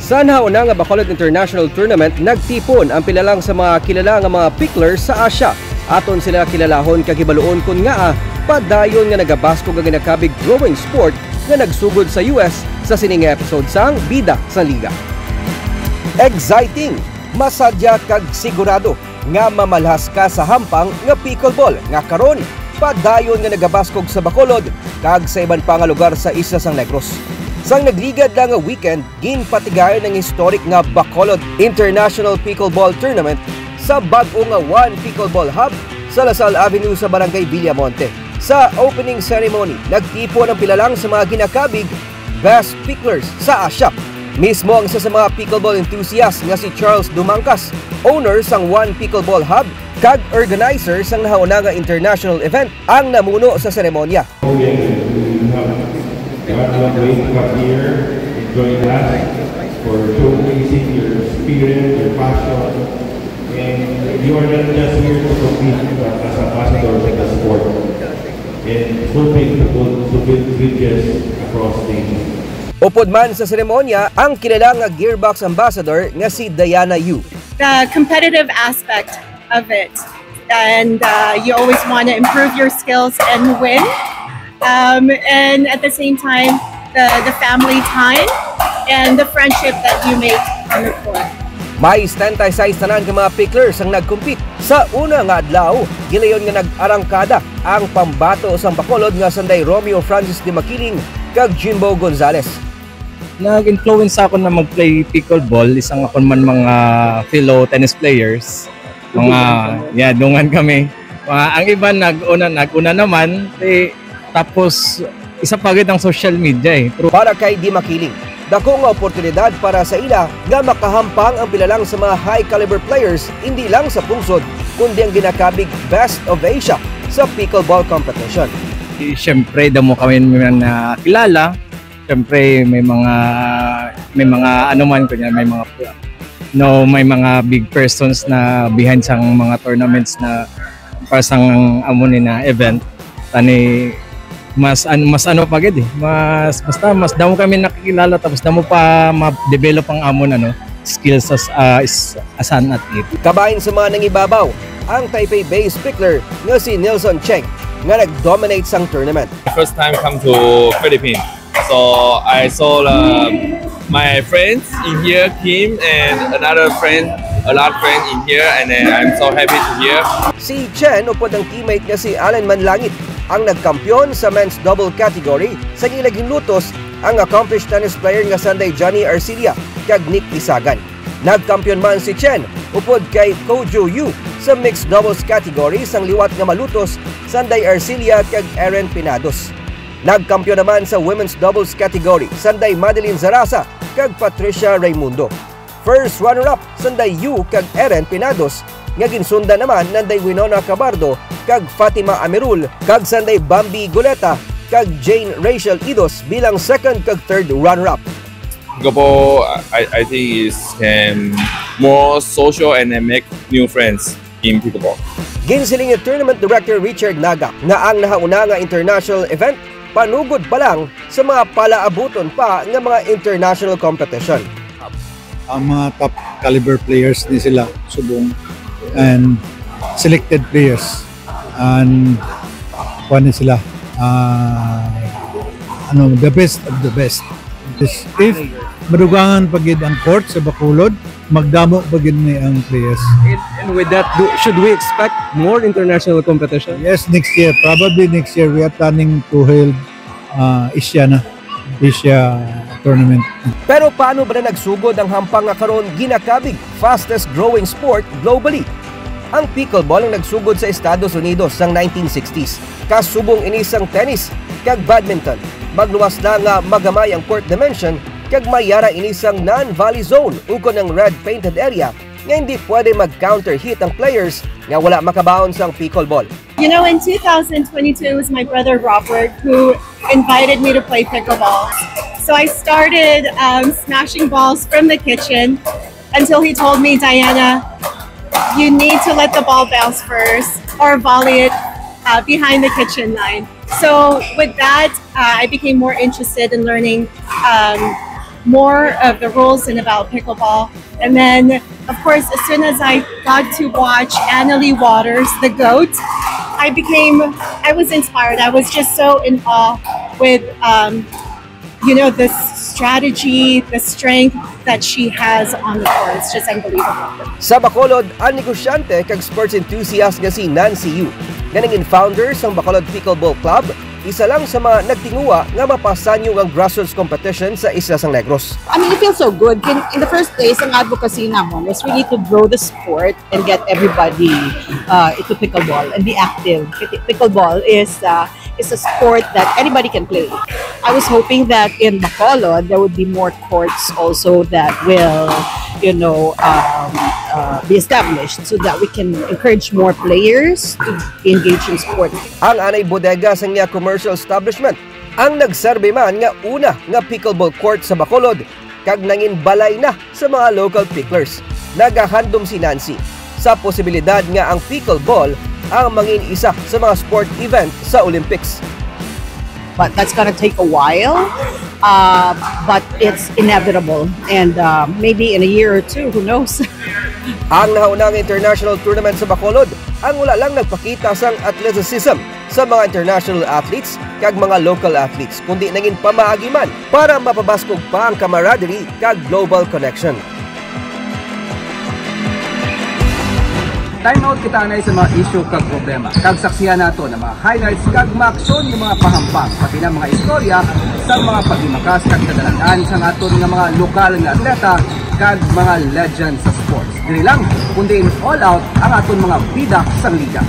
Sa nauna nga Bacolod International Tournament, nagtipon ang pilalang sa mga kilala nga mga picklers sa Asia. Aton sila kilalahon kagibaluon kun nga padayon nga nagabasko nga ginakabig growing sport nga nagsugod sa US sa sining episode sang Bida sa Liga. Exciting, masadya kag sigurado nga mamalhas ka sa hampang nga pickleball nga karon padayon nga nagabaskog sa Bacolod kag sa iban pa nga lugar sa Isla San Negros. Sang nagligad lang nga weekend, ginpatigayon ng historic nga Bacolod International Pickleball Tournament sa bag-o nga One Pickleball Hub sa Lasal Avenue sa Barangay Villamonte. Sa opening ceremony, nagtipon ang pilalang sa mga ginakabig best picklers sa Asia. Mismo ang isa sa mga pickleball enthusiast nga si Charles Dumangkas, owner sang One Pickleball Hub kag organizer sang nahauna nga international event, ang namuno sa seremonya. You have to wake up here, enjoy that, for showcasing your spirit, your passion, and you are not just here to compete as ambassadors in the sport, and hoping to build bridges across nations. Upod man sa seremonya, ang kilalang gearbox ambassador nga si Diana Yu. The competitive aspect of it, and you always want to improve your skills and win. And at the same time, the family time and the friendship that you make on the court. May 76 tanan ka mga picklers ang nagkumpit. Sa una nga adlaw, gilayon nga nag-arangkada ang pambato sa Bacolod nga sanday Romeo Francis de Makiling kag Jimbo Gonzalez. Nag-influence ako na mag-play pickleball, isang akon man mga fellow tennis players. Dungan kami. Ang iba nag-una naman, tapos isa pagid ang social media Para kay Di Makiling, dako nga oportunidad para sa ila nga makahampang ang pilalang sa mga high caliber players hindi lang sa pungsod kundi ang ginakabig Best of Asia sa pickleball competition. Siyempre damo kami na kilala. Siyempre may mga may mga big persons na behind sang mga tournaments na para sang amunin na event. Tani mas pagid mas damo kami nakikilala tapos damo pa ma-develop ang amon skills as an athlete. Kabahin sa mga nangibabaw ang Taipei-based pickler nga si Nelson Cheng nga nag-dominate sang tournament. First time come to Philippines, so I saw my friends in here, Kim and a lot of friends in here, and then I'm so happy to hear. Si Chen upod ang teammate nga si Alan Manlangit ang nagkampiyon sa men's double category sa gilaging lutos ang accomplished tennis player nga sanday Johnny Arcilia kag Nick Isagan. Nagkampiyon man si Chen upod kay Kojo Yu sa mixed doubles category sang liwat nga malutos sanday Arcilia kag Eren Pinados. Nagkampiyon naman sa women's doubles category sanday Madeline Zaraza kag Patricia Raimundo. First runner-up sanday Yu kag Eren Pinados, nga ginsunda naman nanday Winona Cabardo kag Fatima Amirul kag sanday Bambi Goleta kag Jane Rachel Idos bilang second kag third runner-up. I think is more social and make new friends in pickleball. Ginsiling ni Tournament Director Richard Naga nga ang nahauna nga international event panugod pa lang sa mga palaabuton pa nga mga international competition. Ang mga top caliber players ni sila subong and selected players and sila the best of the best. If madugangan pagid ang court sa Bacolod, magdamo pagid ni ang players. And with that, should we expect more international competition? Yes, next year, probably next year we are planning to hold Asia tournament. Pero paano ba na nagsugod ang hampang nga karon ginakabig fastest growing sport globally? Ang pickleball ang nagsugod sa Estados Unidos sang 1960s. Kasubong inisang tennis kag badminton. Magluwas na nga magamay ang court dimension kag mayara inisang non-volley zone ukon ang red painted area nga hindi pwede mag-counter hit ang players nga wala makabaon sang pickleball. You know, in 2022 it was my brother Robert who invited me to play pickleball. So I started smashing balls from the kitchen until he told me, Diana, you need to let the ball bounce first or volley it behind the kitchen line. So with that, I became more interested in learning more of the rules and about pickleball. And then, of course, as soon as I got to watch Annalie Waters, the GOAT, I was inspired. I was just so in awe with, the strategy, the strength that she has on the court. It's just unbelievable. Sa Bacolod, ang negosyante kag sports enthusiast nga si Nancy Yu, nga naging founder sang Bacolod Pickleball Club, isa lang sa mga nagtinguwa nga mapasanyo ang grassroots competition sa Isla San Negros. I mean, it feels so good. In the first place, ang advocacy naman was really to grow the sport and get everybody into pickleball and be active. Pickleball is a sport that anybody can play. I was hoping that in Bacolod, there would be more courts also that will, be established so that we can encourage more players to engage in sport. Ang anay bodega sa niya commercial establishment ang nagserbe man nga una nga pickleball court sa Bacolod kag nangin balay na sa mga local picklers. Nagahandom si Nancy sa posibilidad nga ang pickleball ang mangin isa sa mga sport event sa Olympics. But that's gonna take a while, but it's inevitable, and maybe in a year or two, who knows? Ang naunang international tournament sa Bacolod ang wala lang nagpakita sang athleticism sa mga international athletes kag mga local athletes, kundi naging pamaagi man para mapabaskog pa ang camaraderie kag global connection. Time out kita na sa mga issue kag problema. Kag saksihan nato ng mga highlights kag maaksyon ng mga pahampang pati na mga istorya sa mga paghimakas kag kadalangan sa aton nga mga lokal nga atleta kag mga legends sa sports. Dili lang kundi all out ang aton mga bida sa liga.